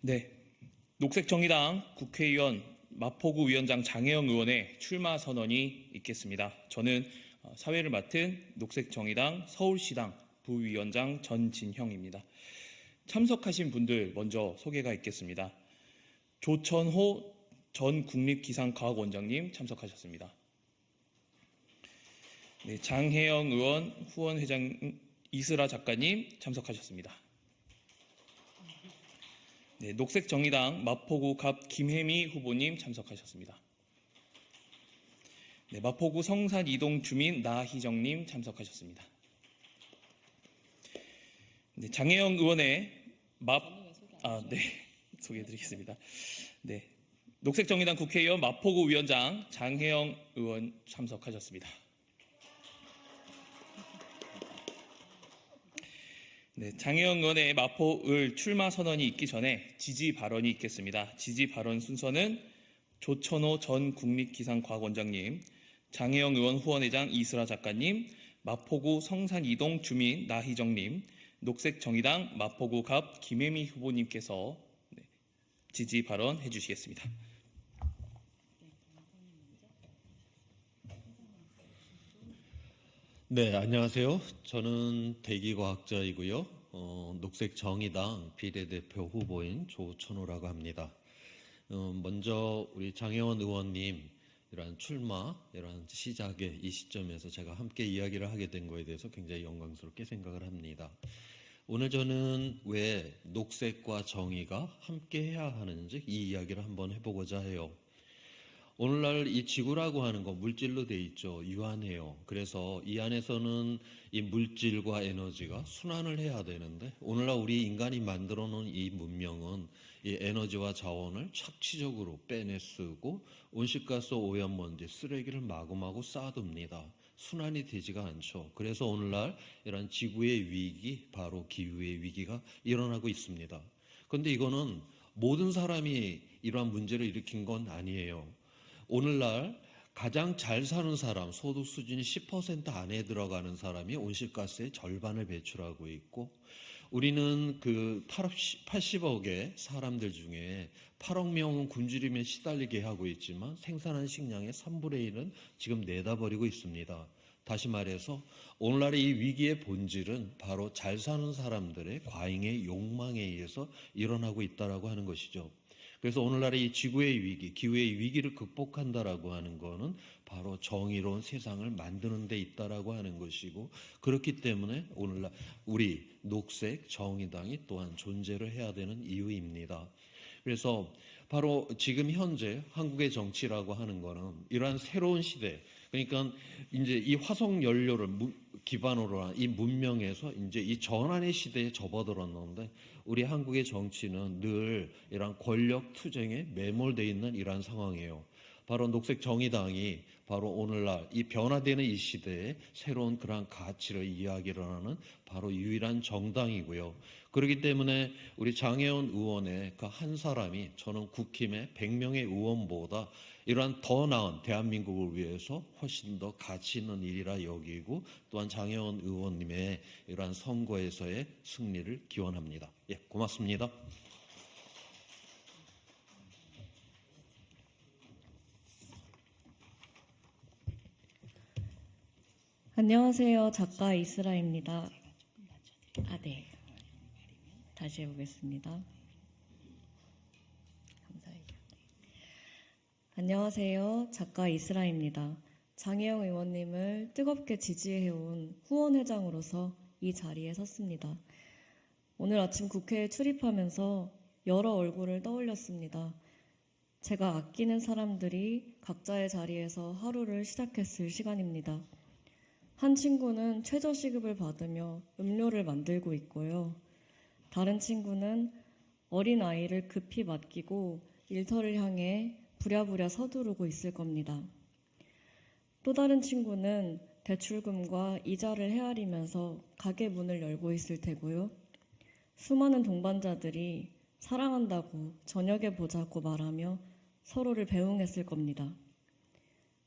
네, 녹색정의당 국회의원 마포구 위원장 장혜영 의원의 출마 선언이 있겠습니다. 저는 사회를 맡은 녹색정의당 서울시당 부위원장 전진형입니다. 참석하신 분들 먼저 소개가 있겠습니다. 조천호 전 국립기상과학원장님 참석하셨습니다. 네, 장혜영 의원 후원회장 이슬아 작가님 참석하셨습니다. 네, 녹색정의당 마포구 갑 김혜미 후보님 참석하셨습니다. 네, 마포구 성산 이동 주민 나희정님 참석하셨습니다. 네, 장혜영 의원의 소개해드리겠습니다. 네, 녹색정의당 국회의원 마포구 위원장 장혜영 의원 참석하셨습니다. 네, 장혜영 의원의 마포을 출마 선언이 있기 전에 지지 발언이 있겠습니다. 지지 발언 순서는 조천호 전 국립기상과학원장님, 장혜영 의원 후원회장 이슬아 작가님, 마포구 성산 이동 주민 나희정님, 녹색정의당 마포구 갑 김혜미 후보님께서 지지 발언해 주시겠습니다. 네, 안녕하세요. 저는 대기과학자이고요. 녹색정의당 비례대표 후보인 조천호라고 합니다. 먼저 우리 장혜원 의원님 이러한 출마, 이러한 시작의 이 시점에서 제가 함께 이야기를 하게 된 거에 대해서 굉장히 영광스럽게 생각을 합니다. 오늘 저는 왜 녹색과 정의가 함께 해야 하는지 이 이야기를 한번 해보고자 해요. 오늘날 이 지구라고 하는 거 물질로 돼 있죠. 유한해요. 그래서 이 안에서는 이 물질과 에너지가 순환을 해야 되는데 오늘날 우리 인간이 만들어 놓은 이 문명은 이 에너지와 자원을 착취적으로 빼내 쓰고 온실가스 오염먼지 쓰레기를 마구마구 쌓아둡니다. 순환이 되지가 않죠. 그래서 오늘날 이런 지구의 위기, 바로 기후의 위기가 일어나고 있습니다. 그런데 이거는 모든 사람이 이러한 문제를 일으킨 건 아니에요. 오늘날 가장 잘 사는 사람, 소득 수준이 10% 안에 들어가는 사람이 온실가스의 절반을 배출하고 있고 우리는 그 80억의 사람들 중에 8억 명은 굶주림에 시달리게 하고 있지만 생산한 식량의 3분의 1은 지금 내다버리고 있습니다. 다시 말해서 오늘날의 이 위기의 본질은 바로 잘 사는 사람들의 과잉의 욕망에 의해서 일어나고 있다라고 하는 것이죠. 그래서 오늘날의 이 지구의 위기, 기후의 위기를 극복한다라고 하는 것은 바로 정의로운 세상을 만드는 데 있다라고 하는 것이고 그렇기 때문에 오늘날 우리 녹색 정의당이 또한 존재를 해야 되는 이유입니다. 그래서 바로 지금 현재 한국의 정치라고 하는 것은 이러한 새로운 시대, 그러니까 이제 이 화석 연료를 기반으로 한 이 문명에서 이제 이 전환의 시대에 접어들었는데 우리 한국의 정치는 늘 이러한 권력 투쟁에 매몰되어 있는 이러한 상황이에요. 바로 녹색 정의당이 바로 오늘날 이 변화되는 이 시대에 새로운 그러한 가치를 이야기를 하는 바로 유일한 정당이고요. 그렇기 때문에 우리 장혜원 의원의 그 한 사람이 저는 국힘의 100명의 의원보다 이러한 더 나은 대한민국을 위해서 훨씬 더 가치 있는 일이라 여기고 또한 장혜원 의원님의 이러한 선거에서의 승리를 기원합니다. 예, 고맙습니다. 안녕하세요. 작가 이슬아입니다. 네. 다시 해보겠습니다. 감사해요. 안녕하세요. 작가 이슬아입니다. 장혜영 의원님을 뜨겁게 지지해온 후원회장으로서 이 자리에 섰습니다. 오늘 아침 국회에 출입하면서 여러 얼굴을 떠올렸습니다. 제가 아끼는 사람들이 각자의 자리에서 하루를 시작했을 시간입니다. 한 친구는 최저시급을 받으며 음료를 만들고 있고요. 다른 친구는 어린 아이를 급히 맡기고 일터를 향해 부랴부랴 서두르고 있을 겁니다. 또 다른 친구는 대출금과 이자를 헤아리면서 가게 문을 열고 있을 테고요. 수많은 동반자들이 사랑한다고 저녁에 보자고 말하며 서로를 배웅했을 겁니다.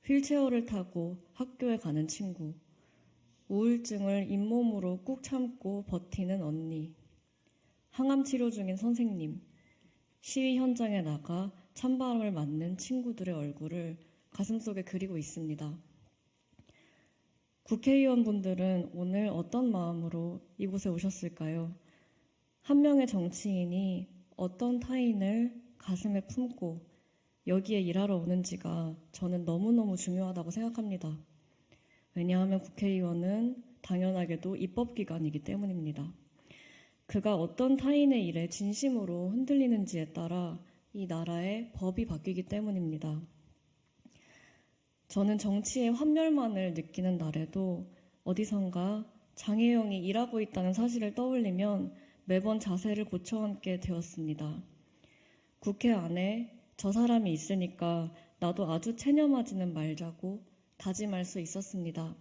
휠체어를 타고 학교에 가는 친구, 우울증을 잇몸으로 꾹 참고 버티는 언니, 항암 치료 중인 선생님, 시위 현장에 나가 찬바람을 맞는 친구들의 얼굴을 가슴속에 그리고 있습니다. 국회의원분들은 오늘 어떤 마음으로 이곳에 오셨을까요? 한 명의 정치인이 어떤 타인을 가슴에 품고 여기에 일하러 오는지가 저는 너무너무 중요하다고 생각합니다. 왜냐하면 국회의원은 당연하게도 입법기관이기 때문입니다. 그가 어떤 타인의 일에 진심으로 흔들리는지에 따라 이 나라의 법이 바뀌기 때문입니다. 저는 정치의 환멸만을 느끼는 날에도 어디선가 장혜영이 일하고 있다는 사실을 떠올리면 매번 자세를 고쳐앉게 되었습니다. 국회 안에 저 사람이 있으니까 나도 아주 체념하지는 말자고 다짐할 수 있었습니다.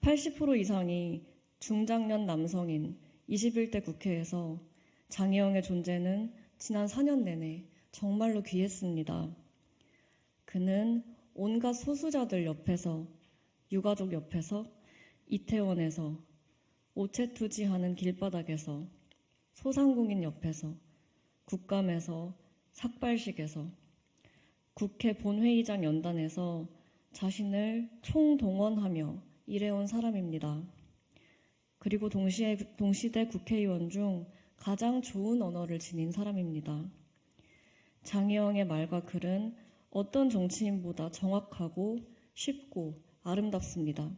80% 이상이 중장년 남성인 21대 국회에서 장혜영의 존재는 지난 4년 내내 정말로 귀했습니다. 그는 온갖 소수자들 옆에서, 유가족 옆에서, 이태원에서, 오체투지하는 길바닥에서, 소상공인 옆에서, 국감에서, 삭발식에서, 국회 본회의장 연단에서 자신을 총동원하며 일해온 사람입니다. 그리고 동시대 국회의원 중 가장 좋은 언어를 지닌 사람입니다. 장혜영의 말과 글은 어떤 정치인보다 정확하고 쉽고 아름답습니다.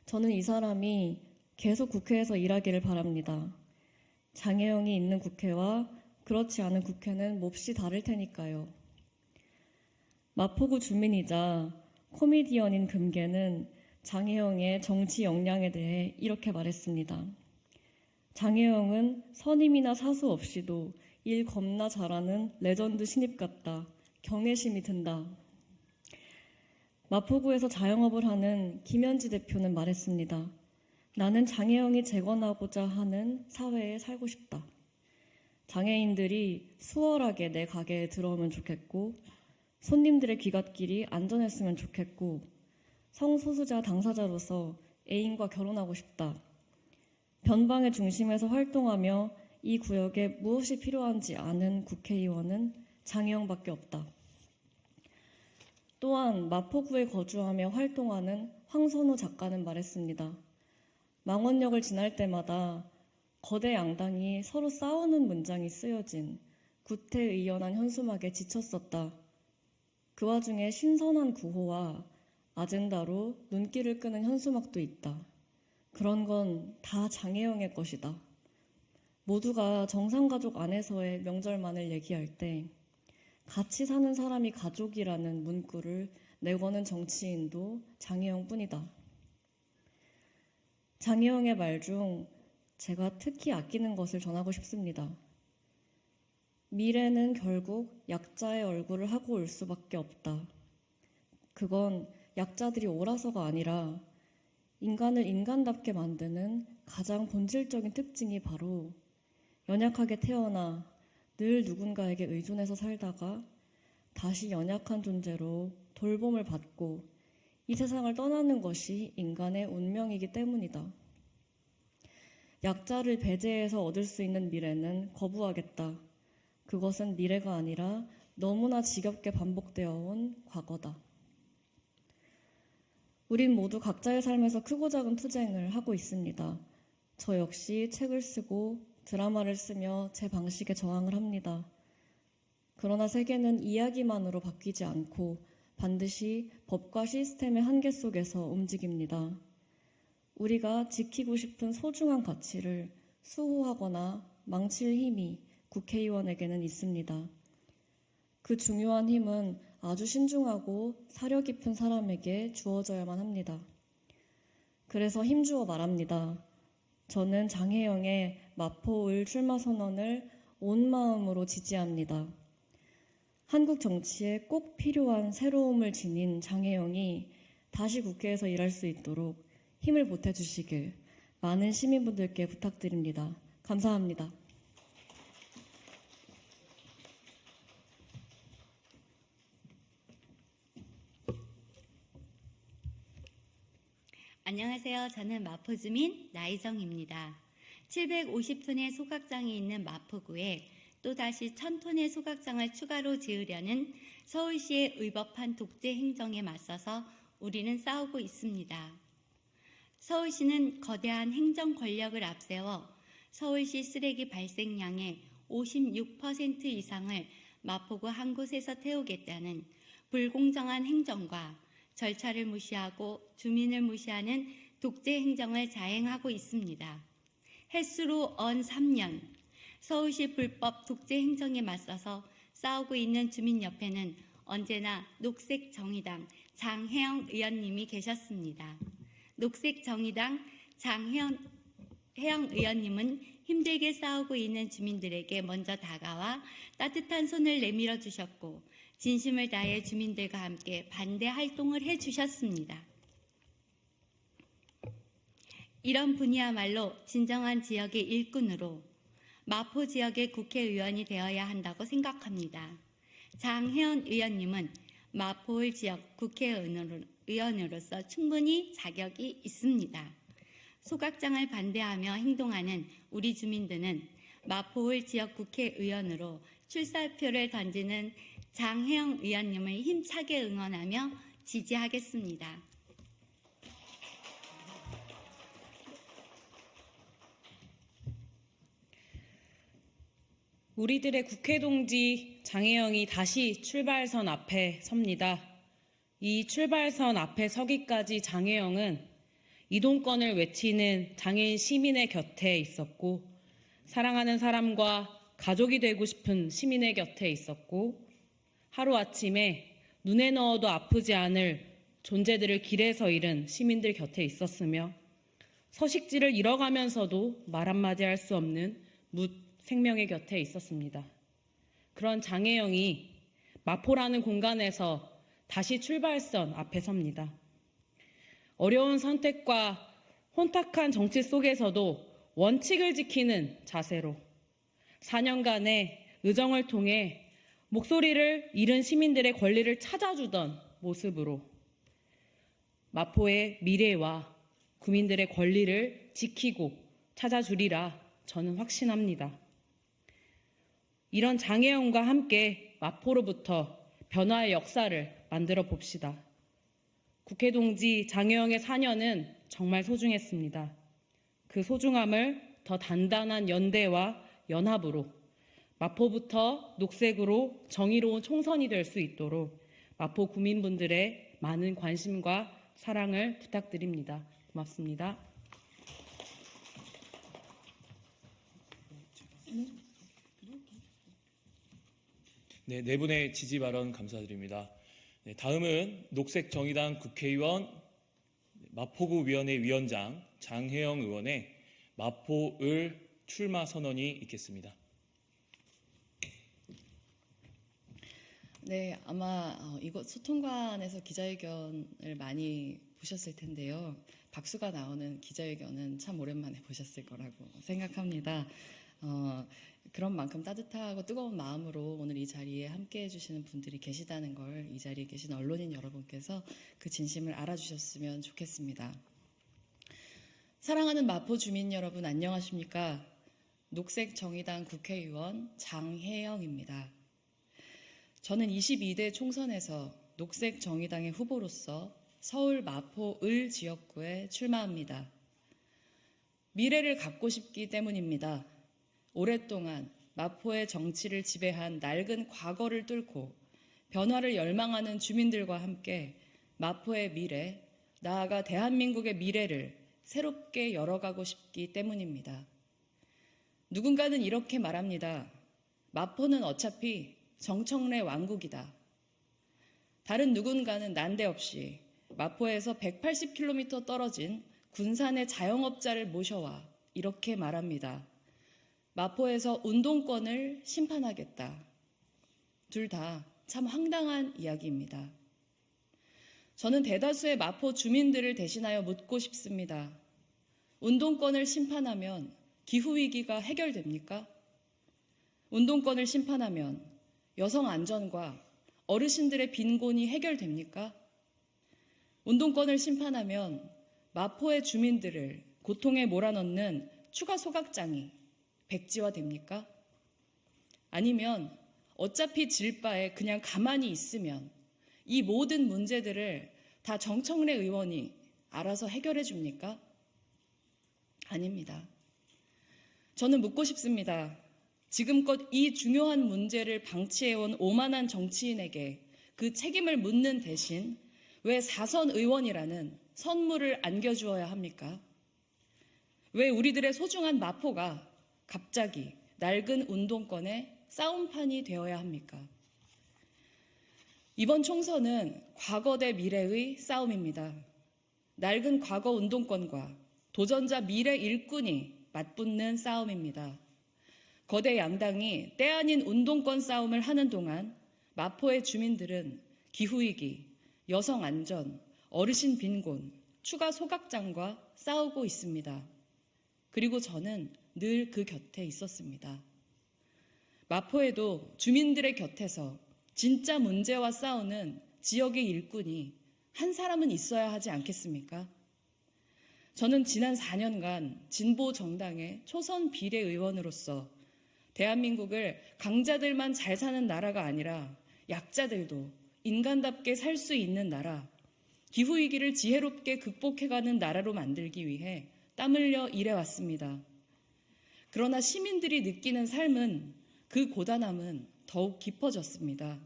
저는 이 사람이 계속 국회에서 일하기를 바랍니다. 장혜영이 있는 국회와 그렇지 않은 국회는 몹시 다를 테니까요. 마포구 주민이자 코미디언인 금계는 장혜영의 정치 역량에 대해 이렇게 말했습니다. 장혜영은 선임이나 사수 없이도 일 겁나 잘하는 레전드 신입 같다. 경외심이 든다. 마포구에서 자영업을 하는 김현지 대표는 말했습니다. 나는 장혜영이 재건하고자 하는 사회에 살고 싶다. 장애인들이 수월하게 내 가게에 들어오면 좋겠고 손님들의 귀갓길이 안전했으면 좋겠고 성소수자 당사자로서 애인과 결혼하고 싶다. 변방의 중심에서 활동하며 이 구역에 무엇이 필요한지 아는 국회의원은 장혜영밖에 없다. 또한 마포구에 거주하며 활동하는 황선우 작가는 말했습니다. 망원역을 지날 때마다 거대 양당이 서로 싸우는 문장이 쓰여진 구태의연한 현수막에 지쳤었다. 그 와중에 신선한 구호와 아젠다로 눈길을 끄는 현수막도 있다. 그런 건 다 장혜영의 것이다. 모두가 정상가족 안에서의 명절만을 얘기할 때 같이 사는 사람이 가족이라는 문구를 내거는 정치인도 장혜영뿐이다. 장혜영의 말 중 제가 특히 아끼는 것을 전하고 싶습니다. 미래는 결국 약자의 얼굴을 하고 올 수밖에 없다. 그건 약자들이 옳아서가 아니라 인간을 인간답게 만드는 가장 본질적인 특징이 바로 연약하게 태어나 늘 누군가에게 의존해서 살다가 다시 연약한 존재로 돌봄을 받고 이 세상을 떠나는 것이 인간의 운명이기 때문이다. 약자를 배제해서 얻을 수 있는 미래는 거부하겠다. 그것은 미래가 아니라 너무나 지겹게 반복되어 온 과거다. 우린 모두 각자의 삶에서 크고 작은 투쟁을 하고 있습니다. 저 역시 책을 쓰고 드라마를 쓰며 제 방식에 저항을 합니다. 그러나 세계는 이야기만으로 바뀌지 않고 반드시 법과 시스템의 한계 속에서 움직입니다. 우리가 지키고 싶은 소중한 가치를 수호하거나 망칠 힘이 국회의원에게는 있습니다. 그 중요한 힘은 아주 신중하고 사려 깊은 사람에게 주어져야만 합니다. 그래서 힘주어 말합니다. 저는 장혜영의 마포을 출마 선언을 온 마음으로 지지합니다. 한국 정치에 꼭 필요한 새로움을 지닌 장혜영이 다시 국회에서 일할 수 있도록 힘을 보태주시길 많은 시민분들께 부탁드립니다. 감사합니다. 안녕하세요. 저는 마포 주민 나희정입니다. 750톤의 소각장이 있는 마포구에 또다시 1000톤의 소각장을 추가로 지으려는 서울시의 의법한 독재 행정에 맞서서 우리는 싸우고 있습니다. 서울시는 거대한 행정 권력을 앞세워 서울시 쓰레기 발생량의 56% 이상을 마포구 한 곳에서 태우겠다는 불공정한 행정과 절차를 무시하고 주민을 무시하는 독재 행정을 자행하고 있습니다. 햇수로 언 3년 서울시 불법 독재 행정에 맞서서 싸우고 있는 주민 옆에는 언제나 녹색정의당 장혜영 의원님이 계셨습니다. 녹색정의당 장혜영 의원님은 힘들게 싸우고 있는 주민들에게 먼저 다가와 따뜻한 손을 내밀어 주셨고 진심을 다해 주민들과 함께 반대 활동을 해주셨습니다. 이런 분이야말로 진정한 지역의 일꾼으로 마포 지역의 국회의원이 되어야 한다고 생각합니다. 장혜원 의원님은 마포울 지역 국회의원으로서 충분히 자격이 있습니다. 소각장을 반대하며 행동하는 우리 주민들은 마포울 지역 국회의원으로 출사표를 던지는 장혜영 의원님을 힘차게 응원하며 지지하겠습니다. 우리들의 국회동지 장혜영이 다시 출발선 앞에 섭니다. 이 출발선 앞에 서기까지 장혜영은 이동권을 외치는 장애인 시민의 곁에 있었고, 사랑하는 사람과 가족이 되고 싶은 시민의 곁에 있었고, 하루아침에 눈에 넣어도 아프지 않을 존재들을 길에서 잃은 시민들 곁에 있었으며, 서식지를 잃어가면서도 말 한마디 할 수 없는 묻 생명의 곁에 있었습니다. 그런 장혜영이 마포라는 공간에서 다시 출발선 앞에 섭니다. 어려운 선택과 혼탁한 정치 속에서도 원칙을 지키는 자세로 4년간의 의정을 통해 목소리를 잃은 시민들의 권리를 찾아주던 모습으로 마포의 미래와 구민들의 권리를 지키고 찾아주리라 저는 확신합니다. 이런 장혜영과 함께 마포로부터 변화의 역사를 만들어 봅시다. 국회동지 장혜영의 4년은 정말 소중했습니다. 그 소중함을 더 단단한 연대와 연합으로 마포부터 녹색으로 정의로운 총선이 될 수 있도록 마포 구민분들의 많은 관심과 사랑을 부탁드립니다. 고맙습니다. 네, 네 분의 지지 발언 감사드립니다. 네, 다음은 녹색정의당 국회의원 마포구 위원회 위원장 장혜영 의원의 마포을 출마 선언이 있겠습니다. 네, 아마 이곳 소통관에서 기자회견을 많이 보셨을 텐데요. 박수가 나오는 기자회견은 참 오랜만에 보셨을 거라고 생각합니다. 그런 만큼 따뜻하고 뜨거운 마음으로 오늘 이 자리에 함께해 주시는 분들이 계시다는 걸 이 자리에 계신 언론인 여러분께서 그 진심을 알아주셨으면 좋겠습니다. 사랑하는 마포 주민 여러분 안녕하십니까? 녹색정의당 국회의원 장혜영입니다. 저는 22대 총선에서 녹색정의당의 후보로서 서울 마포을 지역구에 출마합니다. 미래를 갖고 싶기 때문입니다. 오랫동안 마포의 정치를 지배한 낡은 과거를 뚫고 변화를 열망하는 주민들과 함께 마포의 미래, 나아가 대한민국의 미래를 새롭게 열어가고 싶기 때문입니다. 누군가는 이렇게 말합니다. 마포는 어차피 정청래 왕국이다. 다른 누군가는 난데없이 마포에서 180km 떨어진 군산의 자영업자를 모셔와 이렇게 말합니다. 마포에서 운동권을 심판하겠다. 둘 다 참 황당한 이야기입니다. 저는 대다수의 마포 주민들을 대신하여 묻고 싶습니다. 운동권을 심판하면 기후위기가 해결됩니까? 운동권을 심판하면 여성 안전과 어르신들의 빈곤이 해결됩니까? 운동권을 심판하면 마포의 주민들을 고통에 몰아넣는 추가 소각장이 백지화됩니까? 아니면 어차피 질 바에 그냥 가만히 있으면 이 모든 문제들을 다 정청래 의원이 알아서 해결해 줍니까? 아닙니다. 저는 묻고 싶습니다. 지금껏 이 중요한 문제를 방치해온 오만한 정치인에게 그 책임을 묻는 대신 왜 사선 의원이라는 선물을 안겨주어야 합니까? 왜 우리들의 소중한 마포가 갑자기 낡은 운동권의 싸움판이 되어야 합니까? 이번 총선은 과거 대 미래의 싸움입니다. 낡은 과거 운동권과 도전자 미래 일꾼이 맞붙는 싸움입니다. 거대 양당이 때 아닌 운동권 싸움을 하는 동안 마포의 주민들은 기후위기, 여성 안전, 어르신 빈곤, 추가 소각장과 싸우고 있습니다. 그리고 저는 늘 그 곁에 있었습니다. 마포에도 주민들의 곁에서 진짜 문제와 싸우는 지역의 일꾼이 한 사람은 있어야 하지 않겠습니까? 저는 지난 4년간 진보 정당의 초선 비례의원으로서 대한민국을 강자들만 잘 사는 나라가 아니라 약자들도 인간답게 살 수 있는 나라, 기후위기를 지혜롭게 극복해가는 나라로 만들기 위해 땀 흘려 일해왔습니다. 그러나 시민들이 느끼는 삶은 그 고단함은 더욱 깊어졌습니다.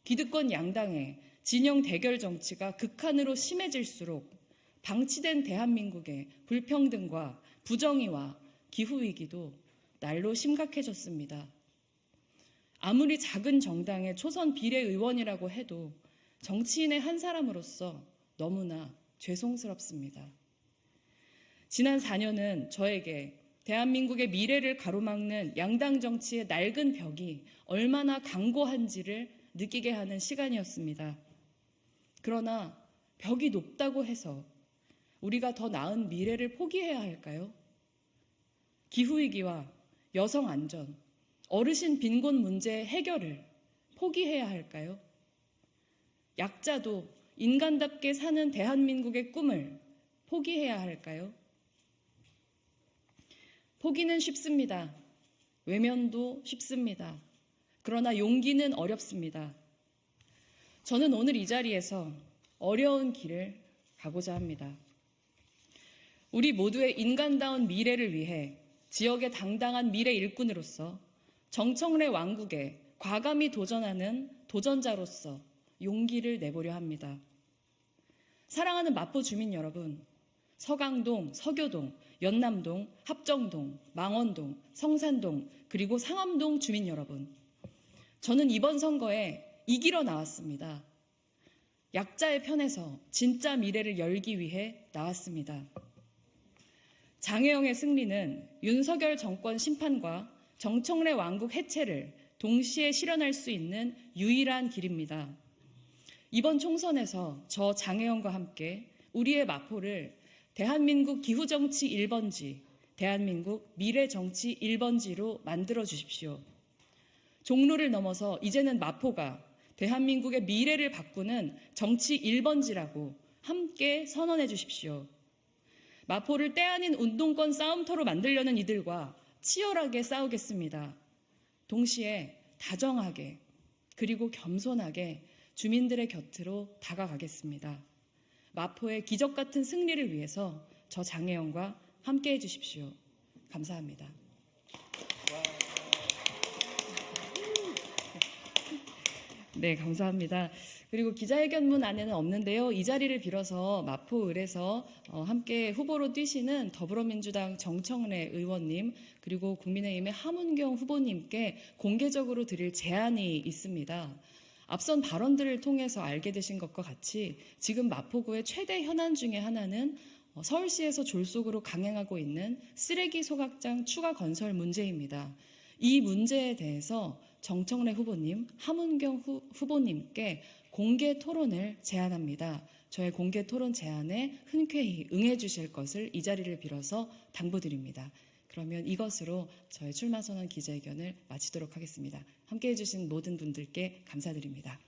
기득권 양당의 진영 대결 정치가 극한으로 심해질수록 방치된 대한민국의 불평등과 부정의와 기후위기도 날로 심각해졌습니다. 아무리 작은 정당의 초선 비례의원이라고 해도 정치인의 한 사람으로서 너무나 죄송스럽습니다. 지난 4년은 저에게 대한민국의 미래를 가로막는 양당 정치의 낡은 벽이 얼마나 강고한지를 느끼게 하는 시간이었습니다. 그러나 벽이 높다고 해서 우리가 더 나은 미래를 포기해야 할까요? 기후위기와 여성 안전, 어르신 빈곤 문제 해결을 포기해야 할까요? 약자도 인간답게 사는 대한민국의 꿈을 포기해야 할까요? 포기는 쉽습니다. 외면도 쉽습니다. 그러나 용기는 어렵습니다. 저는 오늘 이 자리에서 어려운 길을 가고자 합니다. 우리 모두의 인간다운 미래를 위해 지역의 당당한 미래 일꾼으로서 정청래 왕국에 과감히 도전하는 도전자로서 용기를 내보려 합니다. 사랑하는 마포 주민 여러분, 서강동, 서교동, 연남동, 합정동, 망원동, 성산동, 그리고 상암동 주민 여러분, 저는 이번 선거에 이기러 나왔습니다. 약자의 편에서 진짜 미래를 열기 위해 나왔습니다. 장혜영의 승리는 윤석열 정권 심판과 정청래 왕국 해체를 동시에 실현할 수 있는 유일한 길입니다. 이번 총선에서 저 장혜영과 함께 우리의 마포를 대한민국 기후정치 1번지, 대한민국 미래정치 1번지로 만들어 주십시오. 종로를 넘어서 이제는 마포가 대한민국의 미래를 바꾸는 정치 1번지라고 함께 선언해 주십시오. 마포를 때 아닌 운동권 싸움터로 만들려는 이들과 치열하게 싸우겠습니다. 동시에 다정하게 그리고 겸손하게 주민들의 곁으로 다가가겠습니다. 마포의 기적 같은 승리를 위해서 저 장혜영과 함께 해주십시오. 감사합니다. 네, 감사합니다. 그리고 기자회견문 안에는 없는데요. 이 자리를 빌어서 마포을에서 함께 후보로 뛰시는 더불어민주당 정청래 의원님 그리고 국민의힘의 함은경 후보님께 공개적으로 드릴 제안이 있습니다. 앞선 발언들을 통해서 알게 되신 것과 같이 지금 마포구의 최대 현안 중에 하나는 서울시에서 졸속으로 강행하고 있는 쓰레기 소각장 추가 건설 문제입니다. 이 문제에 대해서 정청래 후보님, 함은경 후보님께 공개 토론을 제안합니다. 저의 공개 토론 제안에 흔쾌히 응해 주실 것을 이 자리를 빌어서 당부드립니다. 그러면 이것으로 저의 출마 선언 기자회견을 마치도록 하겠습니다. 함께해 주신 모든 분들께 감사드립니다.